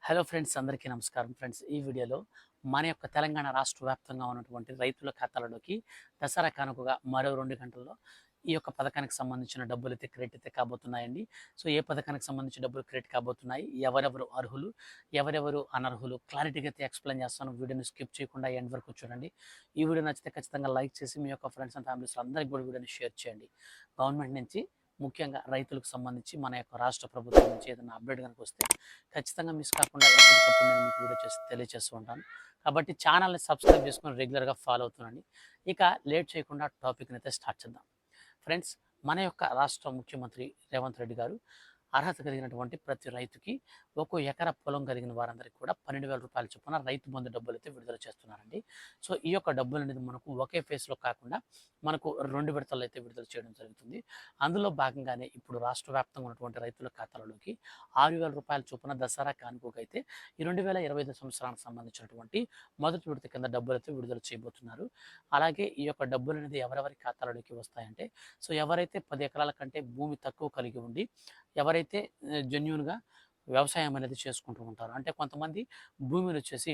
Hello friends, అందరికీ నమస్కారం. Friends, ఈ వీడియోలో మన యొక్క తెలంగాణ రాష్ట్ర వ్యాప్తంగా ఉన్నటువంటి రైతుల ఖాతాలలోకి దసరా కానుకగా మరో 2 గంటల్లో ఈ యొక్క పథకానికి సంబంధించిన డబ్బులైతే క్రెడిట్ అయితే కాబోతున్నాయండి. సో ఏ పథకానికి సంబంధించి డబ్బులు క్రెడిట్ కాబోతున్నాయి, ఎవరెవరు అర్హులు, ఎవరెవరు అనర్హులు, క్లారిటీగా అయితే ఎక్స్ప్లెయిన్ చేస్తాను. వీడియోని స్కిప్ చేయకుండా ఎండ్ వరకు చూడండి. ఈ వీడియో నచ్చితే ఖచ్చితంగా లైక్ చేసి మీ యొక్క ఫ్రెండ్స్ అండ్ ఫ్యామిలీస్ అందరికీ కూడా వీడియోని షేర్ చేయండి. గవర్నమెంట్ నుంచి ముఖ్యంగా రైతులకు సంబంధించి మన యొక్క రాష్ట్ర ప్రభుత్వం నుంచి ఏదైనా అప్డేట్ కనుక వస్తే ఖచ్చితంగా మిస్ కాకుండా ఎప్పటికప్పుడు నేను మీకు వీడియో చేసి తెలియజేస్తూ ఉంటాను. కాబట్టి ఛానల్ని సబ్స్క్రైబ్ చేసుకొని రెగ్యులర్గా ఫాలో అవుతుండండి. ఇక లేట్ చేయకుండా టాపిక్ని అయితే స్టార్ట్ చేద్దాం. ఫ్రెండ్స్, మన యొక్క రాష్ట్ర ముఖ్యమంత్రి రేవంత్ రెడ్డి గారు అర్హత కలిగినటువంటి ప్రతి రైతుకి ఒక్కో ఎకరా పొలం కలిగిన వారందరికీ కూడా 12,000 రూపాయల చొప్పున రైతు బంధు డబ్బులు అయితే విడుదల చేస్తున్నారండి. సో ఈ యొక్క డబ్బులు అనేది మనకు ఒకే ఫేజ్లో కాకుండా మనకు 2 విడతల్లో అయితే విడుదల చేయడం జరుగుతుంది. అందులో భాగంగానే ఇప్పుడు రాష్ట్ర వ్యాప్తంగా ఉన్నటువంటి రైతుల ఖాతాలలోకి 6,000 రూపాయల చొప్పున దసరా కానుకైతే ఈ 2025 సంవత్సరానికి సంబంధించినటువంటి మొదటి విడత కింద డబ్బులు అయితే విడుదల చేయబోతున్నారు. అలాగే ఈ యొక్క డబ్బులు అనేది ఎవరెవరి ఖాతాలలోకి వస్తాయంటే, సో ఎవరైతే 10 ఎకరాల కంటే భూమి తక్కువ కలిగి ఉండి ఎవరైతే జెన్యూన్‌గా వ్యవసాయం అనేది చేసుకుంటూ ఉంటారో, అంటే కొంతమంది భూమిని వచ్చేసి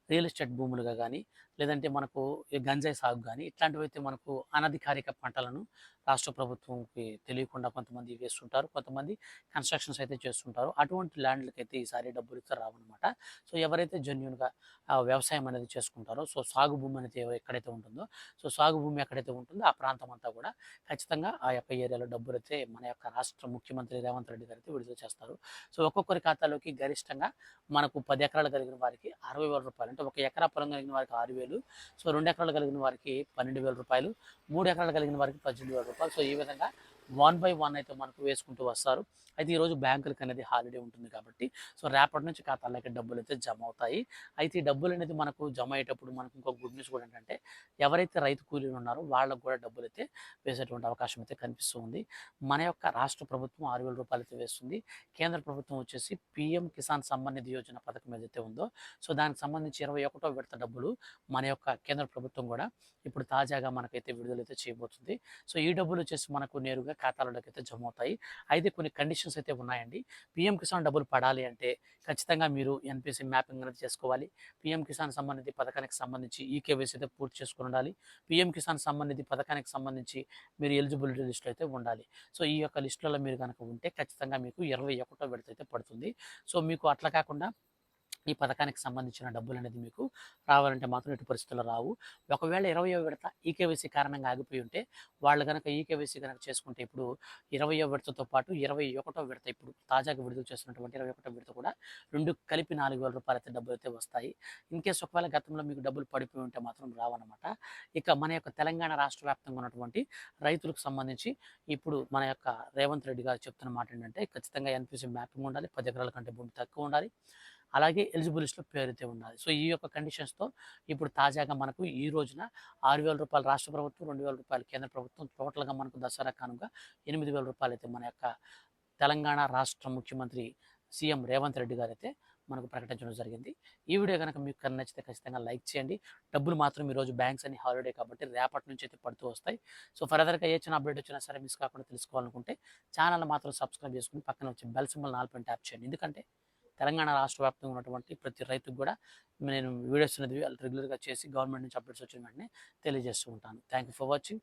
రియల్ ఎస్టేట్ భూములుగా కానీ, లేదంటే మనకు ఈ గంజాయి సాగు కానీ ఇట్లాంటివైతే మనకు అనధికారిక పంటలను రాష్ట్ర ప్రభుత్వంకి తెలియకుండా కొంతమంది వేస్తుంటారు. కొంతమంది కన్స్ట్రక్షన్స్ అయితే చేస్తుంటారు. అటువంటి ల్యాండ్లకైతే ఈసారి డబ్బులు అయితే రావన్నమాట. సో ఎవరైతే జెన్యూన్‌గా వ్యవసాయం అనేది చేసుకుంటారో, సో సాగు భూమి అనేది ఎక్కడైతే ఉంటుందో, సో సాగు భూమి ఎక్కడైతే ఉంటుందో ఆ ప్రాంతం అంతా కూడా ఖచ్చితంగా ఆ యొక్క ఏరియాలో డబ్బులైతే మన యొక్క రాష్ట్ర ముఖ్యమంత్రి రేవంత్ రెడ్డి గారు అయితే విడుదల చేస్తారు. సో ఒక్కొక్కరి ఖాతాలోకి గరిష్టంగా మనకు 10 ఎకరాలు కలిగిన వారికి 60,000 రూపాయలు, అంటే ఒక ఎకరా పొలం కలిగిన వారికి 6,000, సో 2 ఎకరాలు కలిగిన వారికి 12,000 రూపాయలు, 3 ఎకరాలు కలిగిన వారికి 18,000 రూపాయలు. సో ఈ విధంగా 1 బై 1 అయితే మనకు వేసుకుంటూ వస్తారు. అయితే ఈరోజు బ్యాంకులకు అనేది హాలిడే ఉంటుంది కాబట్టి సో రేపటి నుంచి ఖాతాలోకి డబ్బులు అయితే జమ అవుతాయి. అయితే ఈ డబ్బులు అనేది మనకు జమ అయ్యేటప్పుడు మనకు ఇంకో గుడ్ న్యూస్ కూడా ఏంటంటే, ఎవరైతే రైతు కూలీలు ఉన్నారో వాళ్ళకు కూడా డబ్బులు అయితే వేసేటువంటి అవకాశం అయితే కనిపిస్తూ ఉంది. మన యొక్క రాష్ట్ర ప్రభుత్వం 6,000 రూపాయలు అయితే వేస్తుంది. కేంద్ర ప్రభుత్వం వచ్చేసి పీఎం కిసాన్ సమ్మాన్ నిధి యోజన పథకం ఏదైతే ఉందో, సో దానికి సంబంధించి 21వ విడత డబ్బులు మన యొక్క కేంద్ర ప్రభుత్వం కూడా ఇప్పుడు తాజాగా మనకైతే విడుదలైతే చేయబోతుంది. సో ఈ డబ్బులు వచ్చేసి మనకు నేరుగా ఖాతాలోకి అయితే జమ అవుతాయి. అయితే కొన్ని కండిషన్స్ అయితే ఉన్నాయండి. పీఎం కిసాన్ డబ్బులు పడాలి అంటే ఖచ్చితంగా మీరు ఎన్పిసి మ్యాపింగ్ అనేది చేసుకోవాలి. పీఎం కిసాన్ సమ్మాన్ నిధి పథకానికి సంబంధించి ఈకేవైసీ అయితే పూర్తి చేసుకుని ఉండాలి. పీఎం కిసాన్ సమ్మాన్ నిధి పథకానికి సంబంధించి మీరు ఎలిజిబిలిటీ లిస్ట్లో అయితే ఉండాలి. సో ఈ యొక్క లిస్టులలో మీరు కనుక ఉంటే ఖచ్చితంగా మీకు 21వ విడత అయితే పడుతుంది. సో మీకు అట్లా కాకుండా ఈ పథకానికి సంబంధించిన డబ్బులు అనేది మీకు రావాలంటే మాత్రం ఎట్టి పరిస్థితుల్లో రావు. ఒకవేళ 20వ విడత ఈకేవైసీ కారణంగా ఆగిపోయి ఉంటే, వాళ్ళు కనుక ఈకేవైసీ కనుక చేసుకుంటే ఇప్పుడు 20వ విడతతో పాటు 21వ విడత ఇప్పుడు తాజాగా విడుదల చేస్తున్నటువంటి 21వ విడత కూడా 2 కలిపి 4,000 రూపాయలు అయితే డబ్బులు అయితే వస్తాయి. ఇన్‌కేస్ ఒకవేళ గతంలో మీకు డబ్బులు పడిపోయి ఉంటే మాత్రం రావన్నమాట. ఇక మన యొక్క తెలంగాణ రాష్ట్ర వ్యాప్తంగా ఉన్నటువంటి రైతులకు సంబంధించి ఇప్పుడు మన యొక్క రేవంత్ రెడ్డి గారు చెప్తున్న మాట ఏంటంటే, ఖచ్చితంగా ఎన్‌పిసి మ్యాపింగ్ ఉండాలి, 10 ఎకరాల కంటే భూమి తక్కువ ఉండాలి, అలాగే ఎలిజిబుల్ లిస్ట్‌లో పేరైతే ఉండాలి. సో ఈ యొక్క కండిషన్స్‌తో ఇప్పుడు తాజాగా మనకు ఈ రోజున 6,000 రూపాయలు రాష్ట్ర ప్రభుత్వం, 2,000 రూపాయలు కేంద్ర ప్రభుత్వం, టోటల్‌గా మనకు దసరా కానుక 8,000 రూపాయలు అయితే మన యొక్క తెలంగాణ రాష్ట్ర ముఖ్యమంత్రి సీఎం రేవంత్ రెడ్డి గారైతే మనకు ప్రకటించడం జరిగింది. ఈ వీడియో గనుక మీకు నచ్చితే ఖచ్చితంగా లైక్ చేయండి. డబ్బులు మాత్రం ఈరోజు బ్యాంక్స్ అన్ని హాలిడే కాబట్టి రేపటి నుంచి అయితే పడుతూ వస్తాయి. సో ఫర్దర్‌గా ఏ చిన్న అప్డేట్ వచ్చినా సరే మిస్ కాకుండా తెలుసుకోవాలనుకుంటే ఛానల్‌ని మాత్రం సబ్స్క్రైబ్ చేసుకొని పక్కన వచ్చే బెల్ సింబల్ ఆల్ పైన ట్యాప్ చేయండి. ఎందుకంటే తెలంగాణ రాష్ట్ర వ్యాప్తంగా ఉన్నటువంటి ప్రతి రైతుకు కూడా నేను వీడియోస్ అనేది రెగ్యులర్‌గా చేసి గవర్నమెంట్ నుంచి అప్డేట్స్ వచ్చిన వెంటనే తెలియజేస్తూ ఉంటాను. Thank you for watching.